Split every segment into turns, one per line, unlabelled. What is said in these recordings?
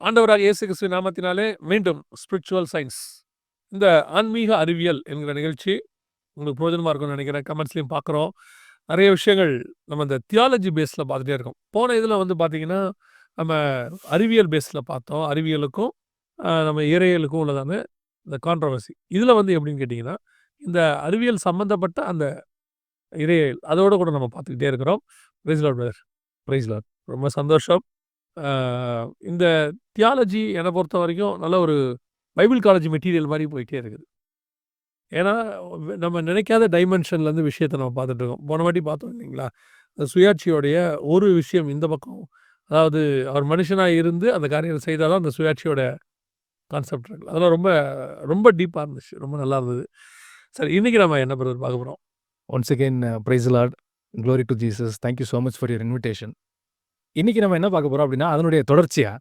ஆண்டவராகிய இயேசு கிறிஸ்துவின் நாமத்தினாலே மீண்டும் ஸ்பிரிச்சுவல் சயின்ஸ் இந்த ஆன்மீக அறிவியல் என்கிற நிகழ்ச்சி உங்களுக்கு பிரயோஜனமாக இருக்கும்னு நினைக்கிறேன். கமெண்ட்ஸ்லையும் பார்க்குறோம். நிறைய விஷயங்கள் நம்ம இந்த தியாலஜி பேஸில் பார்த்துட்டே இருக்கோம். போன இதில் வந்து பார்த்தீங்கன்னா நம்ம அறிவியல் பேஸில் பார்த்தோம். அறிவியலுக்கும் நம்ம இறையியலுக்கும் உள்ளதான இந்த கான்ட்ரவர்சி. இதில் வந்து எப்படின்னு கேட்டிங்கன்னா, இந்த அறிவியல் சம்மந்தப்பட்ட அந்த இறையியல் அதோட கூட நம்ம பார்த்துக்கிட்டே இருக்கிறோம். Praise lord brother. Praise lord. ரொம்ப சந்தோஷம். இந்த தியாலஜி என்னை பொறுத்த வரைக்கும் நல்ல ஒரு பைபிள் காலேஜ் மெட்டீரியல் மாதிரி போயிட்டே இருக்குது. ஏன்னா நம்ம நினைக்காத டைமென்ஷன்லேருந்து விஷயத்தை நம்ம பார்த்துட்டு இருக்கோம். போன வாட்டி பார்த்தோம் இல்லைங்களா, இந்த சுயாட்சியோடைய ஒரு விஷயம் இந்த பக்கம், அதாவது அவர் மனுஷனாக இருந்து அந்த காரியத்தை செய்தால் தான் அந்த சுயாட்சியோட கான்செப்ட் இருக்கு. அதெல்லாம் ரொம்ப ரொம்ப டீப்பாக இருந்துச்சு. ரொம்ப நல்லா இருந்தது. சரி, இன்றைக்கி நம்ம என்ன பிரதர் பார்க்க போகிறோம்?
Once again praise lord, glory to Jesus. Thank you so much for your invitation. இன்றைக்கி நம்ம என்ன பார்க்க போகிறோம் அப்படின்னா, அதனுடைய தொடர்ச்சியாக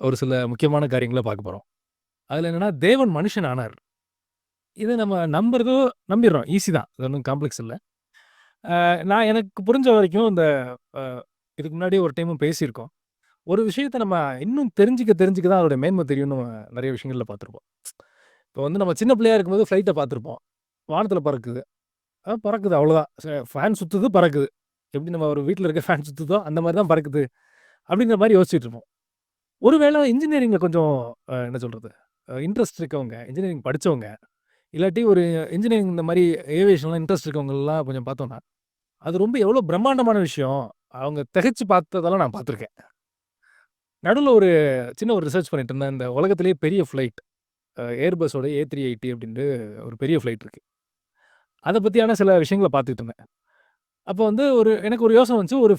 ஒரு சில முக்கியமான காரியங்களை பார்க்க போகிறோம். அதில் என்னென்னா, தேவன் மனுஷன் ஆனார். இதை நம்ம நம்புறதோ நம்பிடுறோம், ஈஸி தான், அது ஒன்றும் காம்ப்ளெக்ஸ் இல்லை. நான் எனக்கு புரிஞ்ச வரைக்கும் இந்த இதுக்கு முன்னாடி ஒரு டைமும் பேசியிருக்கோம். ஒரு விஷயத்தை நம்ம இன்னும் தெரிஞ்சுக்க தான் அதோட மேன்மை தெரியும்னு நம்ம நிறைய விஷயங்களில் பார்த்துருப்போம். இப்போ வந்து நம்ம சின்ன பிள்ளையாக இருக்கும்போது ஃப்ளைட்டை பார்த்துருப்போம். வானத்தில் பறக்குது, பறக்குது, அவ்வளோதான். ஃபேன் சுற்றுது, பறக்குது. எப்படி நம்ம ஒரு வீட்டில் இருக்க ஃபேன் சுற்றுதோ அந்த மாதிரி தான் பறக்குது அப்படிங்கிற மாதிரி யோசிச்சுட்டு இருப்போம். ஒருவேளை இன்ஜினியரிங்கில் கொஞ்சம் என்ன சொல்கிறது, இன்ட்ரெஸ்ட் இருக்கவங்க, இன்ஜினியரிங் படித்தவங்க, இல்லாட்டி ஒரு இன்ஜினியரிங் இந்த மாதிரி ஏவியேஷன்லாம் இன்ட்ரெஸ்ட் இருக்கவங்கலாம் கொஞ்சம் பார்த்தோன்னா, அது ரொம்ப எவ்வளோ பிரம்மாண்டமான விஷயம், அவங்க திகைச்சு பார்த்ததெல்லாம் நான் பார்த்துருக்கேன். நடுவில் ஒரு சின்ன ஒரு ரிசர்ச் பண்ணிட்டு இருந்தேன். இந்த உலகத்திலேயே பெரிய ஃப்ளைட் ஏர்பஸோட A380 அப்படின்ட்டு ஒரு பெரிய ஃப்ளைட் இருக்குது. அதை பற்றியான சில விஷயங்களை பார்த்துக்கிட்டு இருந்தேன். அப்போ வந்து எனக்கு ஒரு யோசனை வந்துச்சு, ஒரு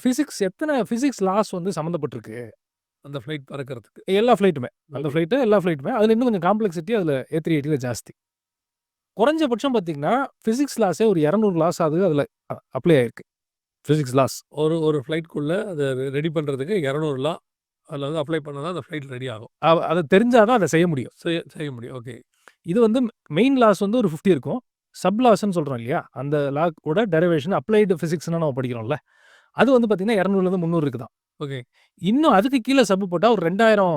எத்தனை ஃபிசிக்ஸ் லாஸ் வந்து சம்மந்தப்பட்டிருக்கு
அந்த ஃப்ளைட் பறக்கிறதுக்கு.
எல்லா ஃப்ளைட்டுமே, அந்த ஃப்ளைட்டு எல்லா ஃப்ளைட்டுமே. அதில் இன்னும் கொஞ்சம் காம்ப்ளெக்சிட்டி அதில் A380 ஜாஸ்தி. குறைஞ்சபட்சம் பார்த்தீங்கன்னா ஃபிசிக்ஸ் லாஸே ஒரு 200 லாஸ் ஆகுது அதில் அப்ளை ஆயிருக்கு. ஃபிசிக்ஸ் லாஸ்
ஒரு ஃப்ளைட்குள்ளே அதை ரெடி பண்ணுறதுக்கு 200 லா அதில் வந்து அப்ளை பண்ணால் தான் அந்த ஃப்ளைட் ரெடி ஆகும்.
அதை தெரிஞ்சால் தான் அதை செய்ய முடியும்.
செய்ய முடியும். ஓகே.
இது வந்து மெயின் லாஸ் வந்து ஒரு 50 இருக்கும். சப் லாஸ்ன்னு சொல்கிறோம் இல்லையா, அந்த லாக்கோட டெரிவேஷன் அப்ளைடு ஃபிசிக்ஸ்னு நம்ம படிக்கிறோம்ல, அது வந்து பார்த்தீங்கன்னா 200லேருந்து 300 இருக்குதான்.
ஓகே.
இன்னும் அதுக்கு கீழே சப்பு போட்டால் ஒரு 2000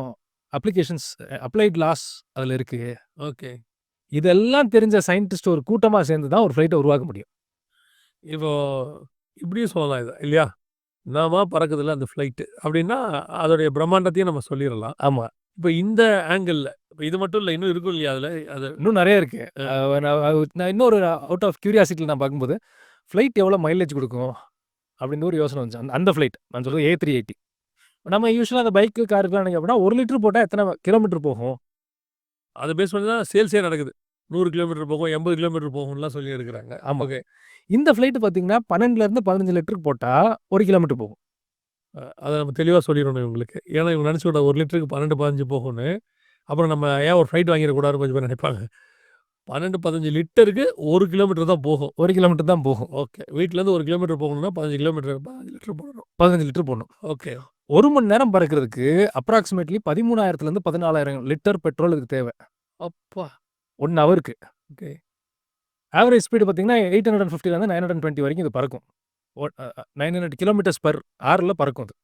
அப்ளிகேஷன்ஸ் அப்ளைட் லாஸ் அதில் இருக்குது.
ஓகே.
இதெல்லாம் தெரிஞ்ச சயின்டிஸ்ட் ஒரு கூட்டமாக சேர்ந்து தான் ஒரு ஃப்ளைட்டை உருவாக்க முடியும்.
இப்போ இப்படியும் சொல்லலாம் இது இல்லையா, நாம பறக்குதில்ல அந்த ஃப்ளைட்டு அப்படின்னா அதோடைய பிரம்மாண்டத்தையும் நம்ம சொல்லிடலாம்.
ஆமாம்.
இப்போ இந்த ஆங்கிளில் இப்போ இது மட்டும் இல்லை, இன்னும் இருக்கும் இல்லையா, அதில் அது
இன்னும் நிறைய இருக்குது. நான் இன்னொரு அவுட் ஆஃப் கியூரியாசிட்டியில் நான் பார்க்கும்போது ஃப்ளைட் எவ்வளோ மைலேஜ் கொடுக்கும் அப்படின்னு ஒரு யோசனை வந்துச்சு. அந்த ஃப்ளைட் நான் சொல்கிறது A380. நம்ம யூஸ்வலாக அந்த பைக்கு காருக்குலாம் நீங்கள் அப்படின்னா 1 லிட்டர் போட்டால் எத்தனை கிலோமீட்டர் போகும்,
அதை பேஸ் பண்ணி தான் சேல்ஸே நடக்குது. 100 கிலோமீட்டர் போகும், 80 கிலோமீட்டர் போகும்லாம் சொல்லி இருக்கிறாங்க.
ஆமாம். ஓகே. இந்த ஃப்ளைட்டு பார்த்தீங்கன்னா 12லேருந்து 15 லிட்டருக்கு போட்டால் 1 கிலோமீட்டர் போகும்.
அதை நம்ம தெளிவாக சொல்லிடணும் இவங்களுக்கு. ஏன்னா இவங்க நினச்சி விட 1 லிட்டருக்கு 12, 15 போகும்னு. அப்புறம் நம்ம ஏன் ஒரு ஃப்ளைட் வாங்கிடக்கூடாதுன்னு கொஞ்சம் பேர் நினைப்பாங்க. 12, 15 லிட்டருக்கு 1 கிலோமீட்டர் தான் போகும்.
1 கிலோமீட்டர் தான் போகும்.
ஓகே. வீட்டிலேருந்து 1 கிலோமீட்டர் போகணும்னா 15 கிலோமீட்டர் 15 லிட்டர் போடணும்.
15 லிட்டர் போடணும்.
ஓகே.
1 மணி நேரம் பறக்கிறதுக்கு அப்ராக்சிமேட்லி 13,000லேருந்து 14,000 லிட்டர் பெட்ரோல் இதுக்கு தேவை.
அப்பா!
1 ஹவருக்கு.
ஓகே.
ஆவரேஜ் ஸ்பீடு பார்த்தீங்கன்னா 850லேருந்து 920 வரைக்கும் இது பறக்கும். 900 கிலோமீட்டர்ஸ் பர் ஹவரில் பறக்கும் அது.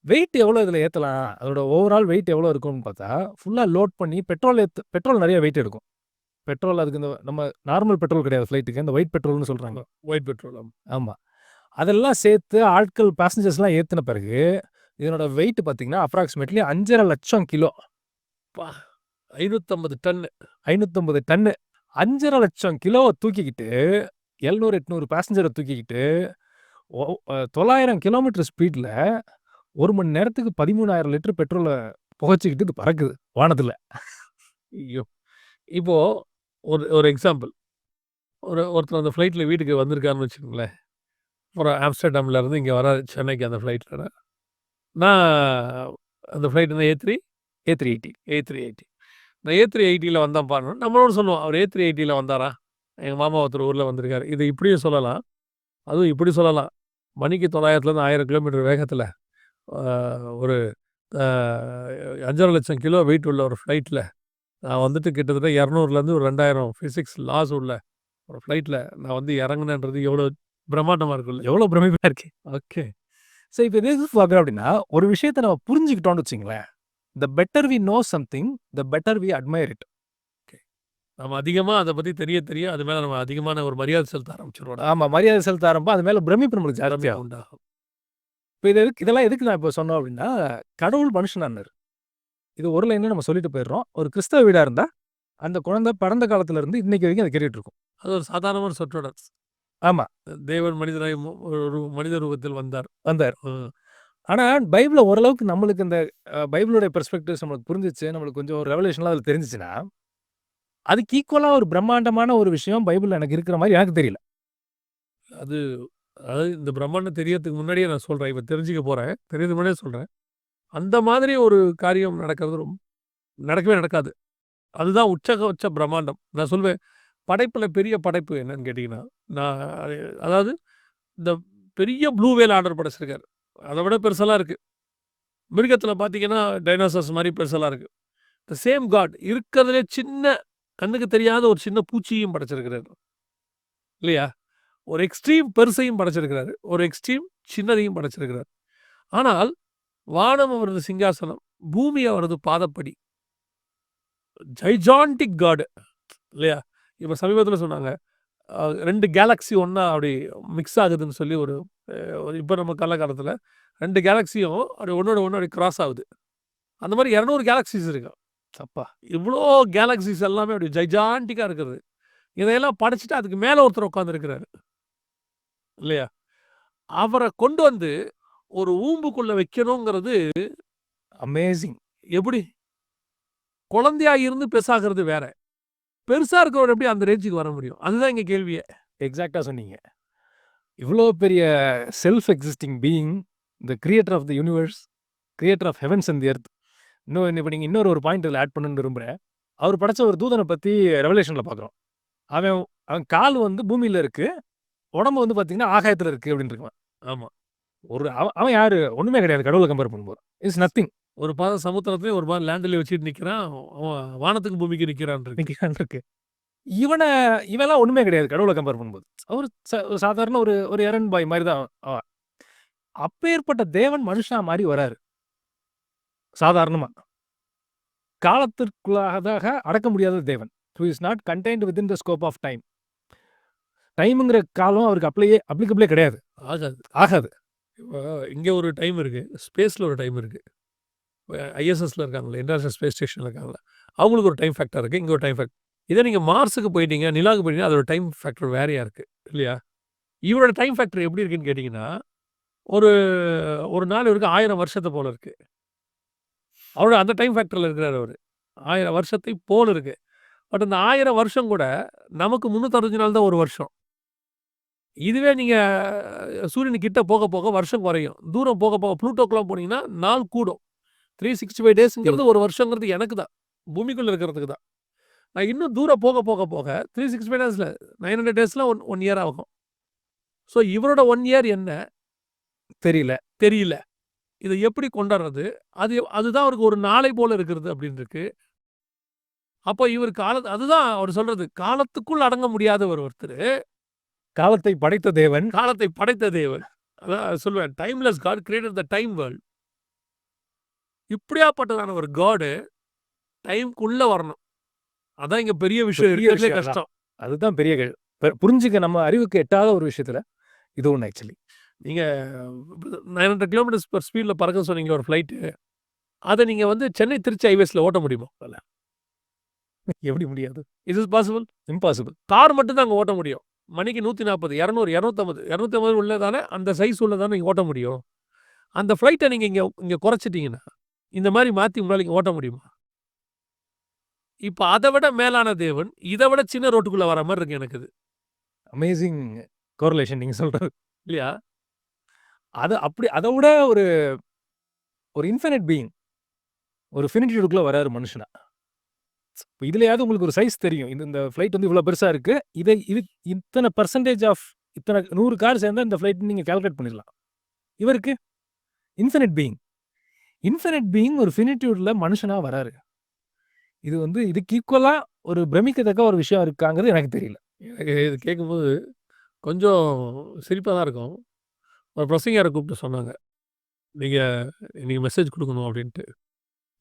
வெயிட் எவ்வளோ இதில் ஏற்றலாம், அதோட ஓவரால் வெயிட் எவ்வளோ இருக்கும்னு பார்த்தா, ஃபுல்லாக லோட் பண்ணி பெட்ரோல் நிறைய வெயிட் எடுக்கும். பெட்ரோல் அதுக்கு இந்த நம்ம நார்மல் பெட்ரோல் கிடையாது ஃப்ளைட்டுக்கு, இந்த ஒயிட் பெட்ரோல்னு சொல்கிறாங்க.
White petrol.
ஆமாம். அதெல்லாம் சேர்த்து ஆட்கள் பேசஞ்சர்ஸ்லாம் ஏற்றின பிறகு இதனோட வெயிட் பார்த்தீங்கன்னா அப்ராக்சிமேட்லி 5.5 லட்சம் கிலோ.
550 டன்னு.
550 டன்னு. 5.5 லட்சம் கிலோவை தூக்கிக்கிட்டு 700, 800 பேசஞ்சரை தூக்கிக்கிட்டு 900 கிலோமீட்டர் ஸ்பீடில் 1 மணி நேரத்துக்கு 13,000 லிட்டர் பெட்ரோலை புகைச்சிக்கிட்டு இது பறக்குது வானத்தில்.
ஐயோ! இப்போது ஒரு எக்ஸாம்பிள், ஒருத்தர் அந்த ஃப்ளைட்டில் வீட்டுக்கு வந்திருக்காருன்னு வச்சுக்கோங்களேன். அப்புறம் ஆம்ஸ்டர்டாம்லேருந்து இங்கே வர சென்னைக்கு அந்த ஃப்ளைட்டில் நான் அந்த ஃப்ளைட் இந்த A380 இந்த A380யில் வந்தான் பாருங்க. நம்மளோட சொல்லுவோம், அவர் A380யில் வந்தாரா, எங்கள் மாமா ஒருத்தர் ஊரில் வந்திருக்காரு. இது இப்படியும் சொல்லலாம், அதுவும் இப்படி சொல்லலாம். மணிக்கு 900லேருந்து 1000 கிலோமீட்டர் வேகத்தில் ஒரு 5.5 லட்சம் கிலோ வெயிட் உள்ள ஒரு ஃப்ளைட்டில் நான் வந்துட்டு கிட்டத்தட்ட 200லேருந்து ஒரு 2000 ஃபிசிக்ஸ் லாஸ் உள்ள ஒரு ஃப்ளைட்டில் நான் வந்து இறங்குனேன்றது எவ்வளோ பிரம்மாண்டமாக இருக்குல்ல,
எவ்வளோ பிரமிப்பாக இருக்கு.
ஓகே.
ஸோ இப்போ இது எது பார்க்குறோம் அப்படின்னா, ஒரு விஷயத்தை நம்ம புரிஞ்சுக்கிட்டோம்னு வச்சுங்களேன், the better we know something, the better we admire it.
நம்ம அதிகமா அத பத்தி தெரிய, அது மேல நம்ம அதிகமான ஒரு மரியாதை செலுத்த ஆரம்பிச்சுருவோம்.
ஆமா. மரியாதை செலுத்த ஆரம்பிப்போம். அது மேல பிரமிப்பு நம்மளுக்கு ஜாஸ்தியாகும்.
உண்டாகும்.
இப்ப இதெல்லாம் எதுக்கு நான் இப்ப சொன்னோம் அப்படின்னா, கடவுள் மனுஷனானாரு. இது ஒரு லைன்ல நம்ம சொல்லிட்டு போயிடுறோம். ஒரு கிறிஸ்தவ வீடா இருந்தா, அந்த குழந்தை பிறந்த காலத்துல இருந்து இன்னைக்கு வரைக்கும் அத கேட்டுட்டு இருக்கும்.
அது ஒரு சாதாரணமான சொற்றொடர்.
ஆமா.
தேவன் மனிதனாய் ஒரு மனித ரூபத்தில் வந்தார்.
வந்தார்.
ம்.
ஆனா பைபிள்ல ஓரளவுக்கு நம்மளுக்கு இந்த பைபிளுடைய பெர்ஸ்பெக்டிவ்ஸ் நம்மளுக்கு புரிஞ்சுச்சு. நம்மளுக்கு கொஞ்சம் ஒரு ரெவலேஷன்லாம் அதுல தெரிஞ்சுச்சுன்னா, அதுக்கு ஈக்குவலா ஒரு பிரம்மாண்டமான ஒரு விஷயம் பைபிள்ல எனக்கு இருக்கிற மாரி எனக்கு தெரியல.
அது அதாவது இந்த பிரம்மாண்டம் தெரியறதுக்கு முன்னாடியே நான் சொல்றேன். இப்ப தெரிஞ்சுக்க போறேன். தெரியறதுக்கு முன்னாடியே சொல்றேன். அந்த மாதிரி ஒரு காரியம் நடக்கிறது நடக்கவே நடக்காது. அதுதான் உச்ச பிரம்மாண்டம். நான் சொல்வேன், படைப்புல பெரிய படைப்பு என்னன்னு கேட்டீங்கன்னா, நான் அதாவது இந்த பெரிய ப்ளூ வேல் ஆர்டர் படைச்சிருக்காரு. அத விட பெருசெல்லாம் இருக்கு. மிருகத்துல பார்த்தீங்கன்னா, டைனோசர்ஸ் மாரி பெருசெல்லாம் இருக்கு. த சேம் காட் இருக்கிறதுலே சின்ன கண்ணுக்கு தெரியாத ஒரு சின்ன பூச்சியையும் படைச்சிருக்கிறாரு. இல்லையா? ஒரு எக்ஸ்ட்ரீம் பெருசையும் படைச்சிருக்கிறாரு. ஒரு எக்ஸ்ட்ரீம் சின்னதையும் படைச்சிருக்கிறார். ஆனால் வானம் அவரது சிங்காசனம், பூமி அவரது பாதப்படி. ஜைஜான்டிக் காட் இல்லையா? இப்ப சமீபத்தில சொன்னாங்க. 2 கேலக்ஸி ஒண்ணா அப்படி மிக்ஸ் ஆகுதுன்னு சொல்லி ஒரு இப்ப நம்ம காலகட்டத்தில 2 கேலக்ஸியும் அப்படி ஒண்ணோட ஒண்ணு அப்படி கிராஸ் ஆகுது. அந்த மாரி 200 கேலக்ஸிஸ் இருக்கு. அப்பா! இவ்ளோ கேலக்ஸிஸ் எல்லாமே அப்படி ஜைஜான்டிக்கா இருக்குது. இதையெல்லாம் படைச்சுட்டு அதுக்கு மேல ஒருத்தர் உட்கார்ந்திருக்கிறாரு. இல்லையா? அவர கொண்டு வந்து ஒரு ஊம்புக்குள்ள வைக்கணுங்கிறது
அமேசிங்.
எப்படி? குழந்தையா இருந்து பெருசாகிறது வேற. பெருசா இருக்கிறவர் எப்படி அந்த ரேஞ்சுக்கு வர முடியும்? அதுதான் இங்க கேள்வியே.
எக்ஸாக்ட்டா சொன்னீங்க. இவ்ளோ பெரிய self existing being, the creator of the universe, creator of heavens and the earth. இப்ப நீங்க இன்னொரு பாயிண்ட் இதுல ஆட் பண்ணணும்னு விரும்புறேன். அவர் படைச்ச ஒரு தூதன பத்தி ரெவலேஷன்ல பார்க்குறோம். அவன் அவன் கால் வந்து பூமியில இருக்கு. உடம்பு வந்து பார்த்தீங்கன்னா, ஆகாயத்துல இருக்கு அப்படின்னு இருக்கான்.
ஆமா.
அவன் அவன் யாரு? ஒண்ணுமே கிடையாது. கடவுள கம்பேர் பண்ணும்போது. Is nothing.
ஒரு பாதம் சமுத்திரத்திலயும், ஒரு பாதம் லேண்ட்லயும் வச்சுட்டு நிக்கிறான். அவன் வானத்துக்கும் பூமிக்கும் நிக்கிறான் இருக்கு.
இருக்கு. இவன்லாம் ஒண்ணுமே கிடையாது. கடவுள கம்பேர் பண்ணும்போது. ஒரு ஒரு சாதாரண ஒரு எரண்ட் பாய் மாரி தான் அவன். அப்பேற்பட்ட தேவன் மனுஷனா மாறி வராரு. சாதாரணமா. காலத்திற்குள்ளாக அடக்க முடியாத தேவன். Who is not contained within the scope of time. டைம்ங்கிற காலம் அவருக்கு அப்ளிகபிளே கிடையாது. ஆகாது.
இப்போ இங்க ஒரு டைம் இருக்கு. ஸ்பேஸ்ல ஒரு டைம் இருக்கு. ஐஎஸ்எஸ்ல இருக்காங்கல்ல, இன்டர்நேஷனல் ஸ்பேஸ் ஸ்டேஷன்ல இருக்காங்கல்ல, அவங்களுக்கு ஒரு டைம் ஃபேக்டர் இருக்கு. இங்க ஒரு டைம் ஃபேக்டர். இதே நீங்க மார்ஸுக்கு போயிட்டீங்க, நிலாவுக்கு போயிட்டீங்கன்னா, அதோட டைம் ஃபேக்டர் வேறையா இருக்கு. இல்லையா? இவரோட டைம் ஃபேக்டர் எப்படி இருக்குன்னு கேட்டீங்கன்னா, ஒரு ஒரு நாள் இவருக்கு 1000 வருஷத்த போல இருக்கு. அவரோட அந்த டைம் ஃபேக்டர்ல இருக்கிறாரு அவரு. 1000 வருஷத்தை போல இருக்கு. பட் அந்த 1000 வருஷம் கூட நமக்கு 365 நாள் தான் ஒரு வருஷம். இதுவே நீங்க சூரியன் கிட்ட போக போக வருஷம் குறையும். தூரம் போக போக புளூட்டோக்குலாம் போனீங்கன்னா, நாள் கூடும். 365 டேஸ்ங்கிறது ஒரு வருஷங்கிறது எனக்கு தான். பூமிக்குள்ள இருக்கிறதுக்கு தான். நான் இன்னும் தூரம் போக போக போக 365 டேஸ்ல 900 டேஸ்ல 1 இயர் ஆகும். ஸோ இவரோட 1 இயர் என்ன? தெரியல. இத எப்படி கொண்டாடுறது? அதுதான் அவருக்கு ஒரு நாளை போல இருக்கிறது அப்படின்னு இருக்கு. அப்போ இவர் அதுதான் அவர் சொல்றது. காலத்துக்குள் அடங்க முடியாதவர் ஒருத்தரு.
காலத்தை படைத்த தேவன்.
காலத்தை படைத்த தேவன். அதான் சொல்லுவேன். Timeless God created the time world. இப்படியாப்பட்டதான ஒரு காடு டைம்க்குள்ள வரணும். அதான் இங்க பெரிய விஷயம். இருக்கிறதுலே கஷ்டம்.
அதுதான் பெரிய புரிஞ்சுக்க நம்ம அறிவுக்கு எட்டாத ஒரு விஷயத்துல இது ஒண்ணு ஆக்சுவலி.
நீங்க 900 கிலோமீட்டர்ஸ் பெர் ஸ்பீட்ல பறக்க சொன்னீங்க ஒரு ஃப்ளைட்டு. அத நீங்க வந்து சென்னை திருச்சி ஹைவேஸ்ல ஓட்ட முடியுமா?
எப்படி முடியாது?
Is is possible?
Impossible.
Car மட்டும் தான் அங்க ஓட்ட முடியும். மணிக்கு 140, 200, 250, 250 உள்ள தானே அந்த சைஸ் உள்ள தானே நீங்க ஓட்ட முடியும். அந்த ஃப்ளைட்ட நீங்க இங்க குறைச்சிட்டீங்கன்னா, இந்த மாரி மாத்தி உங்களால இங்க ஓட்ட முடியுமா? இப்ப அத விட மேலான தேவன், இத விட சின்ன ரோட்டுக்குள்ள வர மாரி இருக்கு எனக்கு இது.
அமேசிங் கோரிலேஷன் நீங்க சொல்றது.
இல்லையா?
அத விட ஒரு இன்ஃபினிட் பீயிங். ஒரு ஃபினிட்டியூடுக்குள்ள வராரு மனுஷனா. இதுலயாவது உங்களுக்கு ஒரு சைஸ் தெரியும். இந்த ஃப்ளைட் வந்து இவ்வளவு பெருசா இருக்கு. இது இத்தனை பெர்சன்டேஜ் ஆஃப் இத்தனை 100 கார் சேர்ந்தா இந்த ஃப்ளைட் நீங்க கால்குலேட் பண்ணிடலாம். இவருக்கு இன்ஃபினிட் பீயிங் ஒரு ஃபினிட்டியூட்ல மனுஷனா வராரு. இது வந்து இதுக்கு ஈக்குவலா ஒரு பிரமிக்கத்தக்க ஒரு விஷயம் இருக்காங்கிறது எனக்கு தெரியல.
எனக்கு இது கேட்கும்போது கொஞ்சம் சிரிப்பா தான் இருக்கும். ஒரு பிரசங்கியார கூப்பிட்டு சொன்னாங்க. நீங்க மெசேஜ் குடுக்கணும் அப்படின்ட்டு.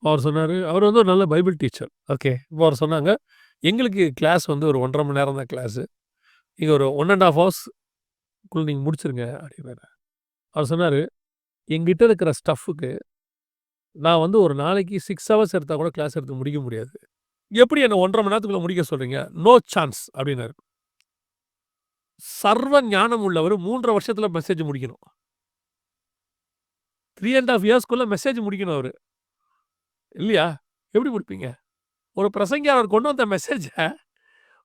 அவர் சொன்னாரு, அவர் வந்து ஒரு நல்ல பைபிள் டீச்சர்.
ஓகே.
இப்போ அவர் சொன்னாங்க, எங்களுக்கு கிளாஸ் வந்து ஒரு 1 1/2 மணி நேரம் தான் கிளாஸு. நீங்க ஒரு 1 1/2 ஹவர்ஸ்க்குள்ள நீங்க முடிச்சிருங்க அப்படின்னாரு. அவர் சொன்னாரு, என்கிட்ட இருக்கிற ஸ்டஃப்க்கு நான் வந்து ஒரு நாளைக்கு 6 ஹவர்ஸ் எடுத்தா கூட கிளாஸ் எடுத்து முடிக்க முடியாது. எப்படி என்ன 1 1/2 மணி நேரத்துக்குள்ள முடிக்க சொல்றீங்க? நோ சான்ஸ் அப்படின்னாரு. சர்வ ஞானம் உள்ளவரு 3 1/2 வருஷத்துல மெசேஜ் முடிக்கணும். 3 1/2 இயர்ஸ்க்குள்ள மெசேஜ் முடிக்கணும் அவரு. இல்லையா? எப்படி முடிப்பீங்க? ஒரு பிரசங்கியாளர் கொண்டு வந்த மெசேஜ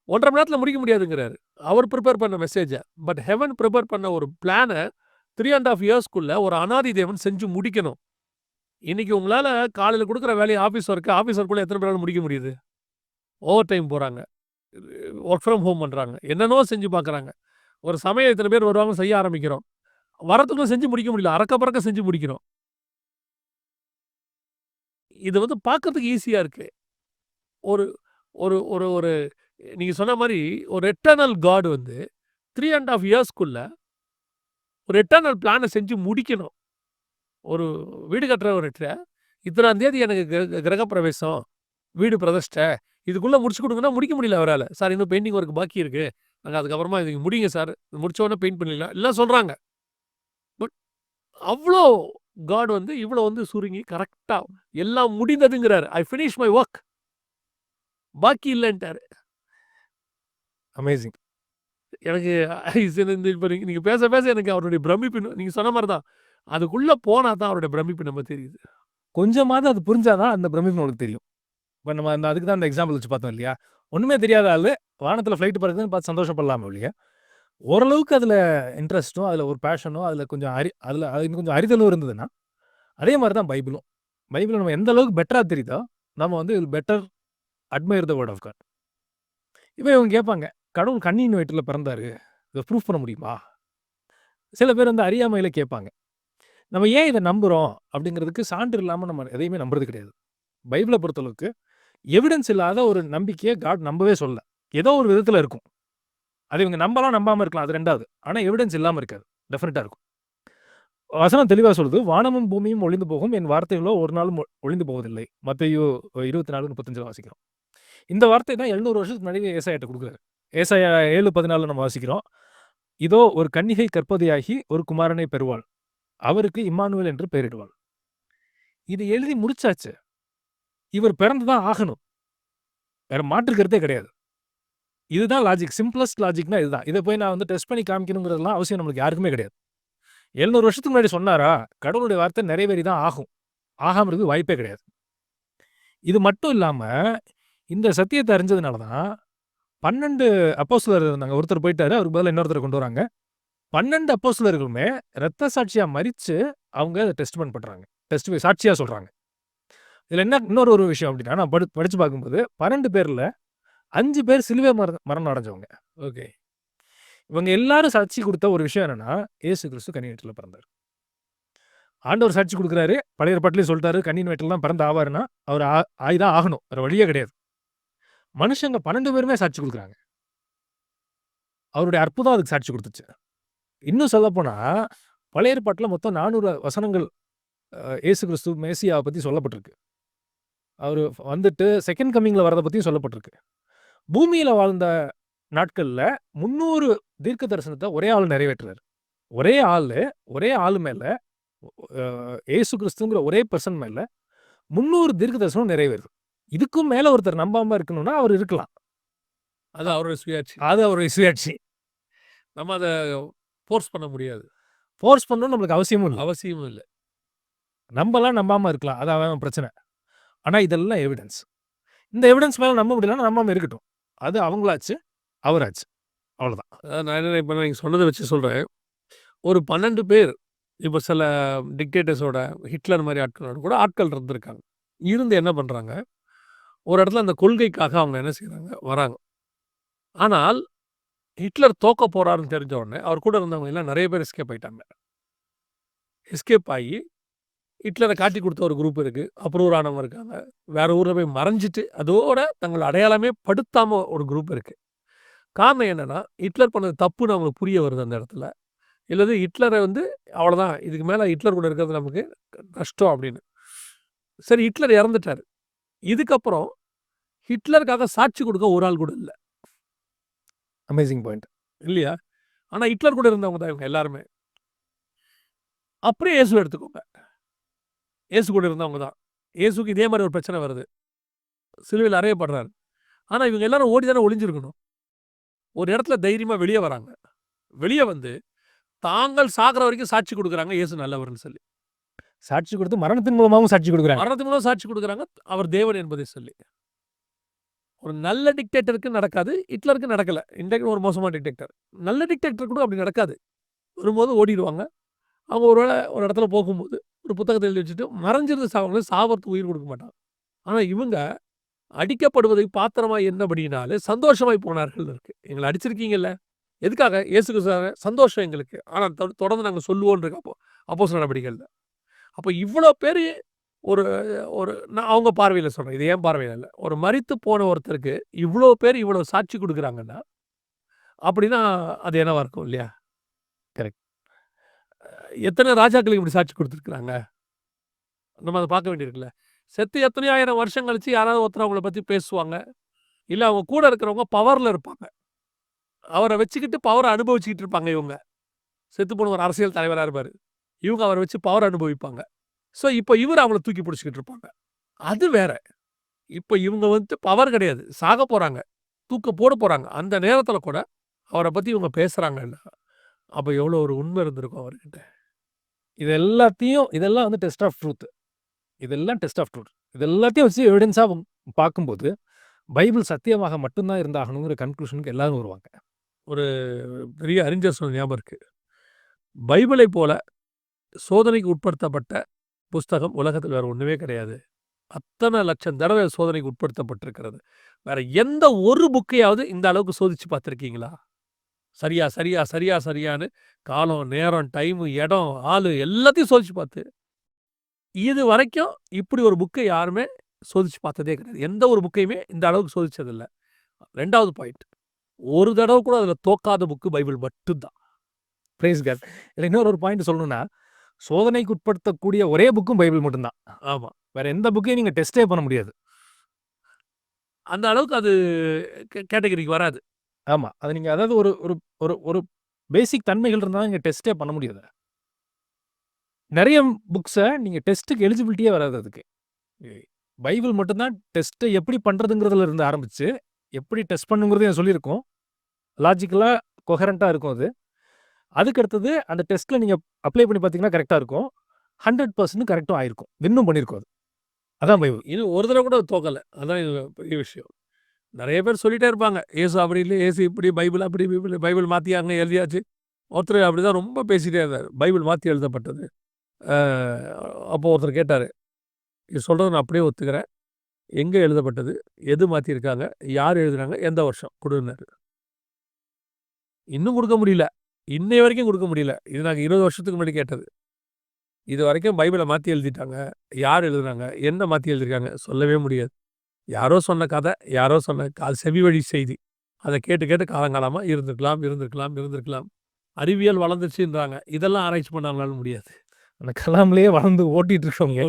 1 1/2 மணி நேரத்துல முடிக்க முடியாதுங்கிறாரு. அவர் பிரிப்பேர் பண்ண மெசேஜ. பட் ஹெவன் பிரிப்பேர் பண்ண ஒரு பிளான 3 1/2 இயர்ஸ்க்குள்ள ஒரு அனாதி தேவன் செஞ்சு முடிக்கணும். இன்னைக்கு உங்களால காலையில குடுக்குற வேலைய ஆஃபீஸ் ஒர்க்குள்ள எத்தன பேரால முடிக்க முடியுது? ஓவர் டைம் போறாங்க. வொர்க் ஃப்ரம் ஹோம் பண்றாங்க. என்னென்னவோ செஞ்சு பார்க்குறாங்க. ஒரு சமையல் இத்தன பேர் வருவாங்க செய்ய ஆரம்பிக்கிறோம். வரத்துக்குள்ள செஞ்சு முடிக்க முடியல. அறக்க பறக்க செஞ்சு முடிக்கிறோம். இது வந்து பார்க்கறதுக்கு ஈஸியா இருக்கு. ஒரு ஒரு ஒரு ஒரு நீங்க சொன்ன மாரி ஒரு எட்டர்னல் காட் வந்து 3 1/2 இயர்ஸ்க்குள்ள ஒரு எட்டர்னல் பிளான செஞ்சு முடிக்கணும். ஒரு வீடு கட்டுறவர்ட்ட இத்தனாம் தேதி எனக்கு கிரகப்பிரவேசம், வீடு பிரதிஷ்டை, இதுக்குள்ள முடிச்சு குடுங்கன்னா முடிக்க முடியல அவரால. சார் இன்னும் பெயிண்டிங் ஒர்க் பாக்கி இருக்கு. நாங்க அதுக்கப்புறமா இது முடிங்க சார். முடிச்ச உடனே பெயிண்ட் பண்ணிடலாம். எல்லாம் சொல்றாங்க. பட் அவ்ளோ காட் வந்து இவ்ளோ வந்து சுருங்கி கரெக்ட்டா எல்லாம் முடிந்ததுங்கிறாரு. I finish my work. பாக்கி இல்லன்ட்டாரு.
அமேசிங்.
எனக்கு இந்த இப்ப நீங்க பேச பேச எனக்கு அவருடைய பிரமிப்பு நீங்க சொன்ன மாரி தான். அதுக்குள்ள போனா தான் அவருடைய பிரமிப்பு நம்ம தெரியுது.
கொஞ்சமாவது அது புரிஞ்சா தான் அந்த பிரமிப்பு நம்மளுக்கு தெரியும். இப்ப நம்ம அதுக்கு தான் அந்த எக்ஸாம்பிள் வச்சு பார்த்தோம் இல்லையா? ஒண்ணுமே தெரியாத ஆளு வானத்துல ஃப்ளைட் பறக்குதுன்னு பார்த்து சந்தோஷப்படலாமே ஒழிய, ஓரளவுக்கு அதுல இன்ட்ரெஸ்ட்டும், அதுல ஒரு பேஷனும், அதுல கொஞ்சம் அதுல இன்னும் கொஞ்சம் அறிதலும் இருந்ததுன்னா, அதே மாரி தான் பைபிளும். பைபிள் நம்ம எந்த அளவுக்கு பெட்டரா தெரியுதோ, நம்ம வந்து better admire the word of God. இப்ப இவங்க கேட்பாங்க, கடவுள் கன்னியின் வயிற்றில பிறந்தாரு. இத ப்ரூஃப் பண்ண முடியுமா? சில பேர் வந்து அறியாமையில கேட்பாங்க. நம்ம ஏன் இத நம்புறோம்? அப்படிங்கிறதுக்கு சான்று இல்லாம நம்ம எதையுமே நம்புறது கிடையாது. பைபிள பொறுத்தளவுக்கு எவிடன்ஸ் இல்லாத ஒரு நம்பிக்கைய காட் நம்பவே சொல்லல. ஏதோ ஒரு விதத்துல இருக்கும். அது இவங்க நம்பலாம், நம்பாம இருக்கலாம். அது 2வது. ஆனா எவிடன்ஸ் இல்லாம இருக்காது. டெஃபினட்டா இருக்கும். வசனம் தெளிவா சொல்லுது. "வானமும் பூமியும் ஒழிந்து போகும். என் வார்த்தைகளோ ஒரு நாளும் ஒழிந்து போவதில்லை." மத்தேயு 24:35 வாசிக்கிறோம். இந்த வார்த்தை தான் 700 வருஷத்துக்கு முன்னாடி ஏசாயாட்ட குடுக்குறாரு. ஏசாயா 7:14 நம்ம வாசிக்கிறோம். "இதோ ஒரு கன்னிகை கர்ப்பவதியாகி ஒரு குமாரனை பெறுவாள். அவருக்கு இம்மானுவேல் என்று பெயரிடுவாள்." இது எழுதி முடிச்சாச்சு. இவர் பிறந்து தான் ஆகணும். வேற மாற்று கருத்தே கிடையாது. இதுதான் லாஜிக். சிம்ப்ளஸ்ட் லாஜிக்னா இதுதான். இத போய் நான் வந்து டெஸ்ட் பண்ணி காமிக்கணுங்கிறதெல்லாம் அவசியம் நம்மளுக்கு யாருக்குமே கிடையாது. 700 வருஷத்துக்கு முன்னாடி சொன்னாரா? கடவுளுடைய வார்த்தை நிறைவேறி தான் ஆகும். ஆகாம இருக்க வாய்ப்பே கிடையாது. இது மட்டும் இல்லாம, இந்த சத்தியத்த அறிஞ்சதுனால தான் 12 அப்போஸ்தலர் இருந்தாங்க. ஒருத்தர் போயிட்டாரு. அவருக்கு பதிலா இன்னொருத்தர கொண்டு வராங்க. 12 அப்போஸ்தலர்களுமே இரத்த சாட்சியா மரிச்சு, அவங்க அத டெஸ்டிமெண்ட் பண்றாங்க. சாட்சியா சொல்றாங்க. இதுல என்ன இன்னொரு ஒரு விஷயம் அப்டின்னா, நான் படிச்சு பார்க்கும்போது 12 பேர்ல 5 பேர் சிலுவை மரணம் அடைஞ்சவங்க.
ஓகே.
இவங்க எல்லாரும் சாட்சி குடுத்த ஒரு விஷயம் என்னன்னா, இயேசு கிறிஸ்து கன்னியின் வயிற்றில பிறந்தார். ஆண்டவர் சாட்சி குடுக்குறாரு. பழைய ஏற்பாட்டிலேயே சொல்லிட்டாரு, கன்னியின் வயிற்றில தான் பிறந்து ஆவாருன்னா, அவர் ஆயி தான் ஆகணும். வேற வழியே கிடையாது. மனுஷங்க 12 பேருமே சாட்சி குடுக்குறாங்க. அவருடைய அற்புதம் அதுக்கு சாட்சி குடுத்துச்சு. இன்னும் சொல்லப்போனா, பழைய ஏற்பாட்டுல மொத்தம் 400 வசனங்கள் இயேசு கிறிஸ்து மேசியாவ பத்தி சொல்லப்பட்டிருக்கு. அவரு வந்துட்டு செகண்ட் கமிங்ல வரத பத்தியும் சொல்லப்பட்டிருக்கு. பூமியில வாழ்ந்த நாட்கள்ல 300 தீர்க்க தரிசனத்த ஒரே ஆள் நிறைவேற்றுறாரு. ஒரே ஆளு மேல இயேசு கிறிஸ்துங்கிற ஒரே பெர்சன் மேல 300 தீர்க்க தரிசனம் நிறைவேறுது. இதுக்கும் மேல ஒருத்தர் நம்பாம இருக்கணும்னா அவர் இருக்கலாம்.
அது அவருடைய சுயாட்சி.
அது அவருடைய சுயாட்சி.
நம்ம அத ஃபோர்ஸ் பண்ண முடியாது.
ஃபோர்ஸ் பண்ணணும்னு நம்மளுக்கு அவசியமும் இல்ல.
அவசியமும் இல்ல.
நம்பலாம், நம்பாம இருக்கலாம். அது அவன் பிரச்சனை. ஆனா இதெல்லாம் எவிடன்ஸ். இந்த எவிடன்ஸ் மேல நம்ப முடியலன்னா நம்பாம இருக்கட்டும். அது அவங்களாச்சு, அவராச்சு. அவ்வளவுதான்.
அதாவது நான் என்ன இப்ப நீங்க சொன்னத வச்சு சொல்றேன். ஒரு 12 பேர் இப்ப சில டிக்டேட்டர்ஸோட ஹிட்லர் மாரி ஆட்களோட கூட ஆட்கள் இருந்திருக்காங்க. இருந்து என்ன பண்றாங்க, ஒரு இடத்துல அந்த கொள்கைக்காக அவங்க என்ன செய்றாங்க, வராங்க. ஆனால் ஹிட்லர் தோக்க போறாருன்னு தெரிஞ்ச உடனே, அவர் கூட இருந்தவங்க எல்லாம் நெறைய பேர் எஸ்கேப் ஆயிட்டாங்க. எஸ்கேப் ஆயி ஹிட்லர காட்டிக் குடுத்த ஒரு குரூப் இருக்கு. அப்ரூவர் ஆனவங்க இருக்காங்க. வேற ஊர்ல போய் மறைஞ்சுட்டு, அதோட தங்கள அடையாளமே படுத்தாம ஒரு குரூப் இருக்கு. காரணம் என்னன்னா, ஹிட்லர் பண்ணது தப்புன்னு அவங்களுக்கு புரிய வருது அந்த இடத்துல. இல்லது ஹிட்லர வந்து அவ்வளோதான். இதுக்கு மேல ஹிட்லர் கூட இருக்கிறது நமக்கு நஷ்டம் அப்படின்னு. சரி, ஹிட்லர் இறந்துட்டாரு. இதுக்கப்புறம் ஹிட்லருக்காக சாட்சி கொடுக்க ஒரு ஆள் கூட இல்ல.
Amazing point.
இல்லையா? ஆனா ஹிட்லர் கூட இருந்தவங்க தான் இவங்க எல்லாருமே. அப்படியே இயேசுவ எடுத்துக்கோங்க. இயேசு கூட இருந்தவங்க தான். இயேசுவுக்கு இதே மாரி ஒரு பிரச்சனை வருது. சிலுவையில அறையப்படுறாரு. ஆனா இவங்க எல்லாரும் ஓடி தானே ஒளிஞ்சிருக்கணும். ஒரு இடத்துல தைரியமா வெளிய வராங்க. வெளிய வந்து தாங்கள் சாகுற வரைக்கும் சாட்சி குடுக்குறாங்க, இயேசு நல்லவர்ன்னு சொல்லி.
சாட்சி கொடுத்து மரணத்தின் மூலமாவும் சாட்சி கொடுக்குறாங்க.
மரணத்தின் மூலம் சாட்சி குடுக்குறாங்க, அவர் தேவன் என்பதை சொல்லி. ஒரு நல்ல டிக்டேட்டருக்கு நடக்காது. ஹிட்லருக்கு நடக்கல. இன்றைக்கு ஒரு மோசமான டிக்டேட்டர். நல்ல டிக்டேட்டர் கூட அப்படி நடக்காது. வரும்போது ஓடிடுவாங்க. அவங்க ஒரு வேளை ஒரு இடத்துல போகும்போது ஒரு புத்தகத்த எழுதி வச்சுட்டு மறைஞ்சிருந்து சாவாங்க. சாவறதுக்கு உயிர் கொடுக்க மாட்டாங்க. ஆனா இவங்க அடிக்கப்படுவதை பாத்திரமாய் எண்ணபடியினாலே சந்தோஷமாய் போனார்கள் இருக்கு. எங்கள அடிச்சிருக்கீங்கல்ல. எதுக்காக? இயேசு கிறிஸ்துவாக சந்தோஷம் எங்களுக்கு. ஆனா தொடர்ந்து நாங்க சொல்லுவோம்ன்னு இருக்கு அப்போஸ்தலர் நடவடிக்கைகள்ல. அப்ப இவ்வளோ பேரு ஒரு ஒரு நான் அவங்க பார்வையில சொல்றேன். இது என் பார்வையில இல்ல. ஒரு மரித்து போன ஒருத்தருக்கு இவ்வளோ பேர் இவ்வளோ சாட்சி குடுக்குறாங்கன்னா, அப்படின்னா அது என்னவா இருக்கும் இல்லையா?
கரெக்ட்.
எத்தனை ராஜாக்களுக்கு இப்படி சாட்சி குடுத்துருக்காங்க? நம்ம அத பார்க்க வேண்டியிருக்குல்ல. செத்து எத்தனையோ ஆயிரம் வருஷம் கழிச்சு யாராவது ஒருத்தர் அவங்கள பத்தி பேசுவாங்க. இல்ல அவங்க கூட இருக்கிறவங்க பவர்ல இருப்பாங்க. அவர வச்சுக்கிட்டு பவர அனுபவிச்சுக்கிட்டு இருப்பாங்க இவங்க. செத்து போன ஒரு அரசியல் தலைவரா இருப்பாரு. இவங்க அவர வச்சு பவர் அனுபவிப்பாங்க. ஸோ இப்ப இவரு அவங்கள தூக்கி பிடிச்சுக்கிட்டு இருப்பாங்க. அது வேற. இப்ப இவங்க வந்து பவர் கிடையாது. சாக போறாங்க. தூக்க போட போறாங்க. அந்த நேரத்தில கூட அவர பத்தி இவங்க பேசுறாங்கன்னா, அப்ப எவ்வளோ ஒரு உண்மை இருந்திருக்கும் அவர்கிட்ட.
இதெல்லாம் வந்து டெஸ்ட் ஆஃப் ட்ரூத். இதெல்லாம் டெஸ்ட் ஆஃப் ட்ரூத். இது எல்லாத்தையும் வச்சு எவிடன்ஸா பார்க்கும்போது, பைபிள் சத்தியமாக மட்டும் தான் இருந்தாகணுங்கிற கன்க்ளூஷனுக்கு எல்லாரும் வருவாங்க.
ஒரு பெரிய அறிஞர் சொன்ன ஞாபகம் இருக்கு. பைபிளை போல சோதனைக்கு உட்படுத்தப்பட்ட புஸ்தகம் உலகத்தில் வேற ஒண்ணுமே கிடையாது. அத்தனை லட்சம் தடவை சோதனைக்கு உட்படுத்தப்பட்டிருக்கிறது. வேற எந்த ஒரு புக்கையாவது இந்த அளவுக்கு சோதிச்சு பார்த்திருக்கீங்களா? சரியா, சரியா, சரியா, சரியான்னு காலம், நேரம், டைமு, இடம், ஆளு எல்லாத்தையும் சோதிச்சு பார்த்து, இதுவரைக்கும் இப்படி ஒரு புக்கை யாருமே சோதிச்சு பார்த்ததே கிடையாது. எந்த ஒரு புக்கையுமே இந்த அளவுக்கு சோதிச்சதில்ல. 2வது பாயிண்ட். ஒரு தடவ கூட அதுல தோக்காத புக்கு பைபிள் மட்டும் தான்.
Praise God. இதுல இன்னொரு பாயிண்ட் சொல்லணும்னா, சோதனைக்கு உட்படுத்தக்கூடிய ஒரே புக்கும் பைபிள் மட்டும் தான்.
ஆமா.
வேற எந்த புக்கையும் நீங்க டெஸ்டே பண்ண முடியாது.
அந்த அளவுக்கு அது கேட்டகரிக்கு வராது.
ஆமா. அது நீங்க அதாவது ஒரு ஒரு ஒரு ஒரு பேசிக் தன்மைகள் இருந்தா தான் நீங்க டெஸ்டே பண்ண முடியாது. நெறைய புக்ஸ நீங்க டெஸ்ட்க்கு எலிஜிபிலிட்டியே வராது அதுக்கு. பைபிள் மட்டும் தான் டெஸ்ட்ட எப்படி பண்றதுங்கிறதுல இருந்து ஆரம்பிச்சு, எப்படி டெஸ்ட் பண்ணுங்கிறதையும் சொல்லியிருக்கோம். லாஜிக்கலா கொஹரண்டா இருக்கும் அது. அதுக்கு அடுத்தது அந்த டெஸ்ட்ல நீங்க அப்ளை பண்ணி பார்த்தீங்கன்னா கரெக்ட்டா இருக்கும். 100% கரெக்ட்டும் ஆயிருக்கும். வின்னும் பண்ணியிருக்கும் அது. அதான் பைபிள்.
இது ஒரு தடவ கூட தோக்கல. அதான் இது பெரிய விஷயம். நெறைய பேர் சொல்லிட்டே இருப்பாங்க. இயேசு அப்படி இல்ல, இயேசு இப்படி, பைபிள் அப்படி, பைபிள் மாத்தியாங்க, எழுதியாச்சு. ஒருத்தர் அப்படிதான் ரொம்ப பேசிட்டே இருந்தாரு. பைபிள் மாத்தி எழுதப்பட்டது. அ அப்போ ஒருத்தர் கேட்டாரு. "இது சொல்றத நான் அப்படியே ஒத்துக்கிறேன். எங்க எழுதப்பட்டது? எது மாத்தியிருக்காங்க? யார் எழுதுனாங்க? எந்த வருஷம் குடுன்னாரு." இன்னும் குடுக்க முடியல. இன்னைய வரைக்கும் குடுக்க முடியல. இது நாங்க 20 வருஷத்துக்கு முன்னாடி கேட்டது. இதுவரைக்கும் பைபிள மாத்தி எழுதிட்டாங்க. யார் எழுதுனாங்க? என்ன மாத்தி எழுதியிருக்காங்க? சொல்லவே முடியாது. யாரோ சொன்ன கதை, யாரோ சொன்ன செவி வழி செய்தி. அத கேட்டு கேட்டு காலங்காலமா இருந்திருக்கலாம். அறிவியல் வளர்ந்துருச்சுன்றாங்க. இதெல்லாம் ஆராய்ச்சி பண்ணாங்களால முடியாது.
அந்த கலாம்லயே வளர்ந்து ஓட்டிட்டு இருக்கவங்க.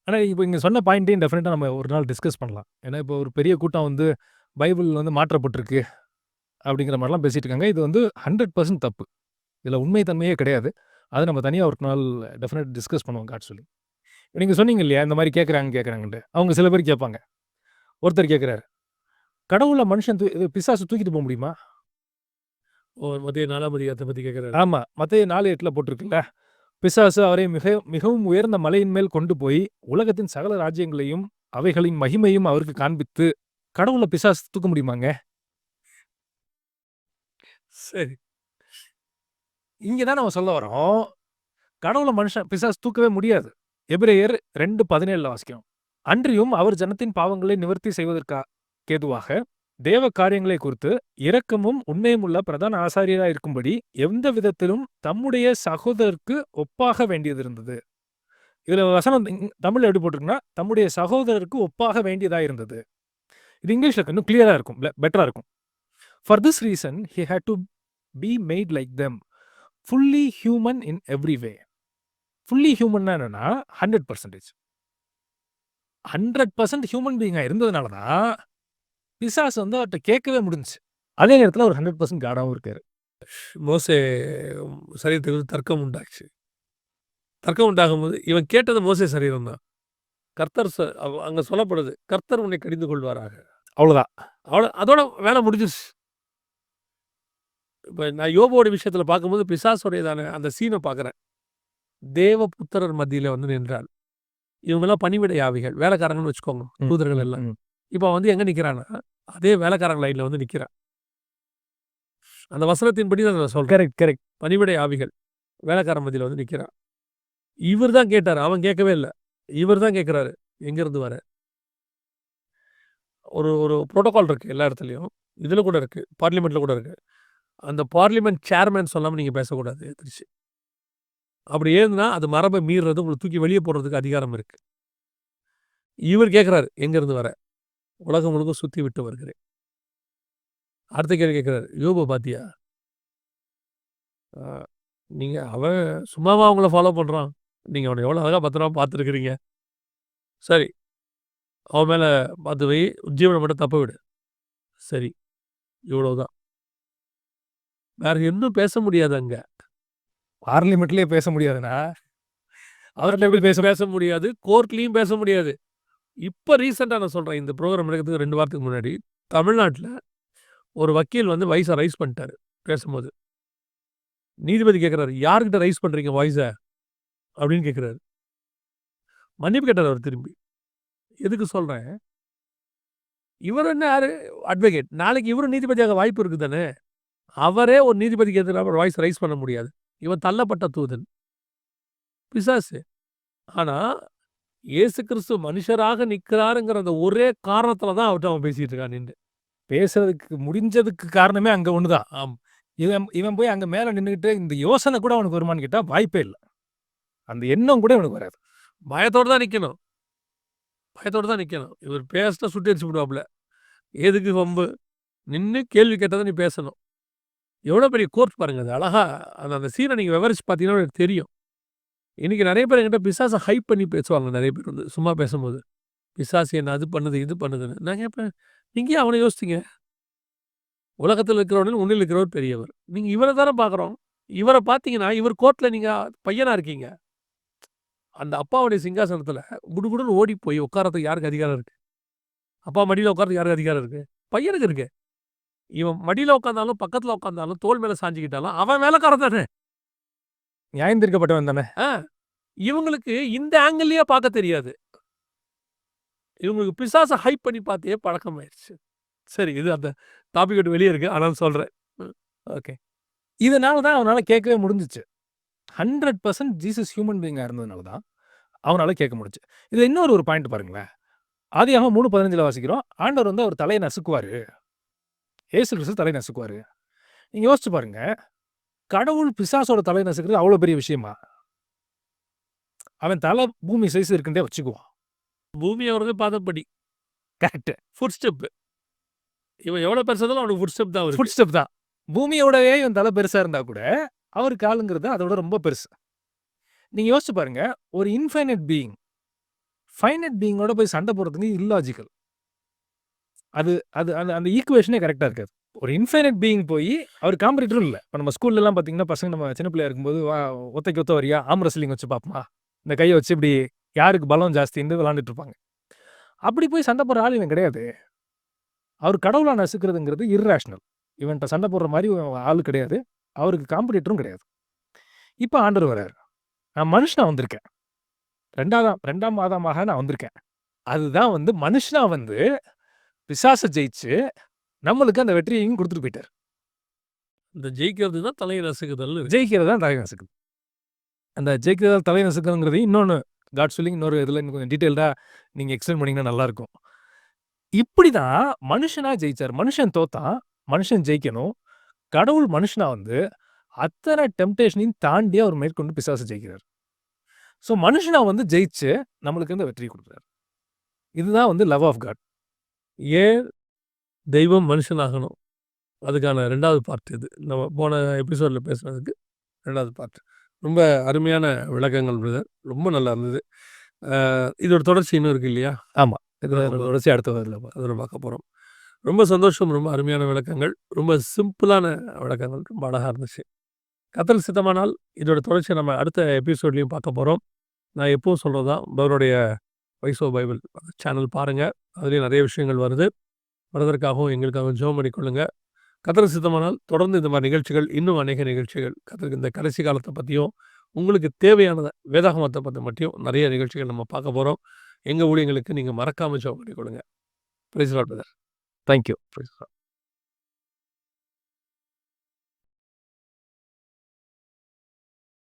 ஆனா, இப்ப இங்க சொன்ன பாயிண்ட்டையும் டெஃபினட்டா நம்ம ஒரு நாள் டிஸ்கஸ் பண்ணலாம். ஏன்னா, இப்போ ஒரு பெரிய கூட்டம் வந்து பைபிள் வந்து மாற்றப்பட்டிருக்கு அப்படிங்கிற மாரிலாம் பேசிட்டு இருக்காங்க. இது வந்து 100% தப்பு. இதுல உண்மை தன்மையே கிடையாது. அத நம்ம தனியா ஒரு நாள் டெஃபினட் டிஸ்கஸ் பண்ணுவோம் ஆக்சுவலி. நீங்க சொன்னீங்க இல்லையா, இந்த மாரி கேட்கறாங்கன்ட்டு. அவங்க சில பேர் கேட்பாங்க. ஒருத்தர் கேட்கிறாரு, கடவுள மனுஷன் இது பிசாசு தூக்கிட்டு போ முடியுமா?
மத்திய 4ஆம் அதிகாரத்த பத்தி கேட்கிறாரு.
ஆமா. மத்தேயு 4:8ல போட்டிருக்குல்ல. பிசாசு அவரை மிகவும் உயர்ந்த மலையின் மேல் கொண்டு போய் உலகத்தின் சகல ராஜ்யங்களையும் அவைகளின் மகிமையும் அவருக்கு காண்பித்து, கடவுள பிசாசு தூக்க முடியுமாங்க?
சரி.
இங்க தான் நம்ம சொல்ல வரோம். கடவுள பிசாசு தூக்கவே முடியாது. எபிரெயர் 2:17ல வாசிக்கிறோம். அன்றியும் அவர் ஜனத்தின் பாவங்களை நிவர்த்தி செய்வதற்கேதுவாக தேவ காரியங்களை குறித்து இரக்கமும் உண்மையும் உள்ள பிரதான ஆசாரியராய் இருக்கும்படி எந்த விதத்திலும் தம்முடைய சகோதரருக்கு ஒப்பாக வேண்டியது இருந்தது. இதுல வசனம் தமிழ்ல எப்படி போட்டிருக்குன்னா, தம்முடைய சகோதரருக்கு ஒப்பாக வேண்டியதா இருந்தது. இது இங்கிலீஷ்ல இன்னும் கிளியரா இருக்கும். பெட்டரா இருக்கும். For this reason he had to be made like them, fully human in every way. Fully ஹியூமன்னா என்னன்னா 100%. 100% ஹியூமன் பீயிங்கா இருந்ததுனால தான், பிசாசு வந்து அவர்ட்ட கேட்கவே முடிஞ்சுச்சு. அதே நேரத்துல அவர் 100% காடாவும் இருக்காரு.
மோசே சரீரத்துக்கு தர்க்கம் உண்டாச்சு. தர்க்கம் உண்டாகும்போது இவன் கேட்டது மோசே சரீரம் தான். கர்த்தர் அங்க சொல்லப்படுது. கர்த்தர் உன்னை கடிந்து கொள்வாராக.
அவ்வளோதான்.
அதோட வேலை முடிஞ்சிருச்சு. இப்ப நான் யோபோட விஷயத்துல பார்க்கும்போது பிசாசுடையதான அந்த சீனை பார்க்குறேன். தேவபுத்திரர் மத்தியில வந்து நின்றார். இவங்கெல்லாம் பணிவிடை ஆவிகள். வேலைக்காரங்கன்னு வச்சுக்கோங்க. தூதர்கள் எல்லாம். இப்ப வந்து எங்க நிக்கிறான்னா, அதே வேலைக்காரங்க லைன்ல வந்து நிக்கிறான். அந்த வசனத்தின்படி தான் நான் சொல்றேன்.
கரெக்ட்.
பணிவிடை ஆவிகள். வேலைக்காரன் மத்தியில வந்து நிக்கிறான். இவர் தான் கேட்டாரு. அவன் கேட்கவே இல்ல. இவர் தான் கேட்கிறாரு. எங்கேருந்து வர? ஒரு புரோட்டோகால் இருக்கு எல்லா இடத்துலயும். இதுல கூட இருக்கு. பார்லிமெண்ட்ல கூட இருக்கு. அந்த பார்லிமெண்ட் சேர்மேன் சொல்லாம நீங்க பேசக்கூடாது எந்திரிச்சு. அப்படி ஏன்னா அது மரபை மீறுறது, உங்களை தூக்கி வெளியே போடுறதுக்கு அதிகாரம் இருக்கு. இவர் கேட்கிறாரு, எங்கேருந்து வர? உலகம் முழுக்க சுத்தி விட்டு வருகிறேன். அடுத்த கேள்வி கேட்கிறாரு, யோபு பாத்தியா? நீங்க அவன் சும்மாவா அவங்கள ஃபாலோ பண்றான்? நீங்க அவனை எவ்வளோ அழகா பத்திரமா பார்த்துருக்கிறீங்க. சரி, அவன் மேல பார்த்து வை, ஜீவனை மட்டும் தப்ப விடு. சரி, இவ்வளவுதான். வேற இன்னும் பேச முடியாது அங்க.
பார்லிமெண்ட்லயே பேச முடியாதுன்னா, அவர்ட்ட எப்படி
பேச முடியாது. கோர்ட்லயும் பேச முடியாது. இப்ப ரீசெண்டா நான் சொல்றேன். இந்த ப்ரோகிராம் நடக்கிறதுக்கு 2 வாரத்துக்கு முன்னாடி தமிழ்நாட்டுல ஒரு வக்கீல் வந்து வாய்ஸ ரைஸ் பண்ணிட்டாரு பேசும்போது. நீதிபதி கேட்கிறாரு, யார்கிட்ட ரைஸ் பண்றீங்க வாய்ஸ? அப்படின்னு கேட்கிறாரு. மன்னிப்பு கேட்டாரு அவர் திரும்பி. எதுக்கு சொல்றேன்? இவர் என்ன யாரு? அட்வொகேட். நாளைக்கு இவரும் நீதிபதியாக வாய்ப்பு இருக்கு தானே. அவரே ஒரு நீதிபதிக்கு எதிராக வாய்ஸ் ரைஸ் பண்ண முடியாது. இவன் தள்ளப்பட்ட தூதன். பிசாசு. ஆனா இயேசு கிறிஸ்து மனுஷராக நிற்கிறாருங்கிற அந்த ஒரே காரணத்துல தான் அவர்ட்ட அவன் பேசிட்டு இருக்கான் நின்று.
பேசுறதுக்கு முடிஞ்சதுக்கு காரணமே அங்க ஒண்ணுதான். இவன் போய் அங்க மேல நின்னுகிட்டு இந்த யோசனை கூட அவனுக்கு வருமான்னு கேட்டா வாய்ப்பே இல்ல. அந்த எண்ணம் கூட இவனுக்கு வராது.
பயத்தோட தான் நிக்கணும். பயத்தோட தான் நிக்கணும். இவர் பேசினா சுட்டு அடிச்சு விடுவாப்புல. எதுக்கு வம்பு? நின்னு கேள்வி கேட்டதை நீ பேசணும். எவ்வளோ பெரிய கோர்ட் பாருங்க. அது அழகா அந்த சீனை நீங்க விவரிச்சு பார்த்தீங்கன்னா எனக்கு தெரியும். இன்னைக்கு நிறைய பேர் என்கிட்ட பிசாசை ஹைப் பண்ணி பேசுவாங்க. நிறைய பேர் வந்து சும்மா பேசும்போது. பிசாசு என்ன அது பண்ணுது, இது பண்ணுதுன்னு. நான் கேட்பேன், நீங்க ஏன் அவனை யோசித்தீங்க? உலகத்தில் இருக்கிறவனில் உன்னில் இருக்கிறவர் பெரியவர். நீங்க இவரை தானே பார்க்குறோம். இவரை பார்த்தீங்கன்னா, இவர் கோர்ட்ல நீங்க பையனா இருக்கீங்க. அந்த அப்பாவுடைய சிங்காசனத்துல குடுகுடுன்னு ஓடி போய் உட்காரத்துக்கு யாருக்கு அதிகாரம் இருக்கு? அப்பா மடியில உட்காரத்துக்கு யாருக்கு அதிகாரம் இருக்கு? பையனுக்கு இருக்கு. இவன் மடியில உட்கார்ந்தாலும், பக்கத்துல உட்கார்ந்தாலும், தோள் மேல சாஞ்சுக்கிட்டாலும் அவன் வேலைக்காரன் தானே.
நியாயம் தீர்க்கப்பட்டவன் தானே.
இவங்களுக்கு இந்த ஆங்கிள்லயே பார்க்க தெரியாது. இவங்களுக்கு பிசாசை ஹைப் பண்ணி பார்த்தே பழக்கமாயிருச்சு. சரி, இது அந்த டாபிக் விட்டு வெளியே இருக்கு. ஆனாலும் சொல்றேன்.
ஓகே. இதனால தான் அவனால கேட்கவே முடிஞ்சுச்சு. 100% ஜீசஸ் ஹியூமன் பீயிங்கா இருந்ததுனால தான் அவனால கேட்க முடிஞ்சுச்சு. இதுல இன்னொரு ஒரு பாயிண்ட் பாருங்களேன். ஆதியாகமம் 3:15 வாசிக்கிறோம். ஆண்டவர் வந்து அவர் தலையை நசுக்குவாரு. இயேசு கிறிஸ்து தலையை நசுக்குவாரு. நீங்க யோசிச்சு பாருங்க. கடவுள் பிசாசோட தலையை நசுக்கிறது அவ்வளவு பெரிய விஷயமா? அவன் தலை பூமி சைஸ் இருக்குன்றே வச்சுக்குவான்.
பூமி அவரது பாதப்படி.
கரெக்ட்.
Food step. இவன் எவ்வளவு பெருசா இருந்தாலும் அவனுக்கு ஃபுட் ஸ்டெப் தான் இருக்கு.
ஃபுட் ஸ்டெப் தான். பூமியோடவே இவன் தலை பெருசா இருந்தா கூட அவருக்கு ஆளுங்கிறது அதோட ரொம்ப பெருசு. நீங்க யோசிச்சு பாருங்க. ஒரு இன்ஃபைனைட் பீயிங் ஃபைனைட் பீயிங்கோட போய் சண்டை போடுறதுக்கு இல்லாஜிக்கல். அது அது அந்த அந்த ஈக்குவேஷனே கரெக்டா இருக்காது. ஒரு இன்ஃபைனைட் பீயிங் போய் அவர் காம்படிட்டரும் இல்ல. இப்ப நம்ம ஸ்கூல்ல எல்லாம் பாத்தீங்கன்னா பசங்க நம்ம சின்ன பிள்ளையா இருக்கும்போது ஒத்தைக்கு ஒத்த வரியா ஆர்ம் ரெஸ்லிங் வச்சு பாப்போமா? இந்த கையை வச்சு இப்படி யாருக்கு பலம் ஜாஸ்தின்னு விளையாண்டுட்டு இருப்பாங்க. அப்படி போய் சண்டை போடுற ஆள் இவன் கிடையாது. அவர் கடவுளா நசுக்கிறதுங்கிறது இர்ரேஷனல். இவன்ட்ட சண்டை போடுற மாதிரி ஆளு கிடையாது. அவருக்கு காம்படிட்டரும் கிடையாது. இப்ப ஆண்டவர் வர்றாரு. நான் மனுஷனா வந்திருக்கேன். 2ஆம் ஆதாமாக நான் வந்திருக்கேன். அதுதான் வந்து மனுஷனா வந்து பிசாசை ஜெயிச்சு நம்மளுக்கு அந்த வெற்றியையும் கொடுத்துட்டு போயிட்டார்.
இந்த ஜெயிக்கிறது தான் தலையை நசுக்குதல்.
ஜெயிக்கிறது தான் தலை நசுக்குது. அந்த ஜெயிக்கிறதால் தலை நசுக்குங்கிறது இன்னொன்று காட் சொல்லிங் இன்னொரு இதில் இன்னும் கொஞ்சம் டீட்டெயில்டாக நீங்கள் எக்ஸ்பிளைன் பண்ணிங்கன்னா நல்லாயிருக்கும். இப்படி தான் மனுஷனா ஜெயிச்சார். மனுஷன் தோத்தான், மனுஷன் ஜெயிக்கணும். கடவுள் மனுஷனா வந்து அத்தனை டெம்டேஷனையும் தாண்டி அவர் மேற்கொண்டு பிசாசு ஜெயிக்கிறார். ஸோ மனுஷனா வந்து ஜெயிச்சு நம்மளுக்கு இந்த வெற்றி கொடுக்குறாரு. இதுதான் வந்து லவ் ஆஃப் காட்.
ஏன் தெய்வம் மனுஷனாகணும்? அதுக்கான 2வது பார்ட் இது. நம்ம போன எபிசோடில் பேசுனதுக்கு 2வது பார்ட். ரொம்ப அருமையான விளக்கங்கள் பிரதர். ரொம்ப நல்லா இருந்தது. இதோட தொடர்ச்சி இன்னும் இருக்கு இல்லையா?
ஆமா. இது தொடர்ச்சி அடுத்த இதில
அதில் பார்க்க போகிறோம். ரொம்ப சந்தோஷம். ரொம்ப அருமையான விளக்கங்கள். ரொம்ப சிம்பிளான விளக்கங்கள். ரொம்ப அழகா இருந்துச்சு. கர்த்தருக்கு சித்தமானால் இதோட தொடர்ச்சியை நம்ம அடுத்த எபிசோட்லேயும் பார்க்க போகிறோம். நான் எப்பவும் சொல்கிறது தான், பிரதருடைய வாய்ஸ் ஆஃப் பைபிள் சேனல் பாருங்க. அதுலேயும் நிறைய விஷயங்கள் வருது. பிரதருக்காகவும் எங்களுக்காகவும் ஜெபம் பண்ணிக்கொள்ளுங்க. கர்த்தருக்கு சித்தமானால் தொடர்ந்து இந்த மாதிரி நிகழ்ச்சிகள், இன்னும் அநேக நிகழ்ச்சிகள், கர்த்தருக்கு இந்த கடைசி காலத்தை பற்றியும், உங்களுக்கு தேவையானத வேதாகமத்தை பற்றி மட்டும் நிறைய நிகழ்ச்சிகள் நம்ம பார்க்க போகிறோம். எங்கள் ஊழியங்களுக்கு நீங்கள் மறக்காமல் ஜெபம் பண்ணிக்கொள்ளுங்க. Praise the Lord brother.
Thank you.
Praise the Lord.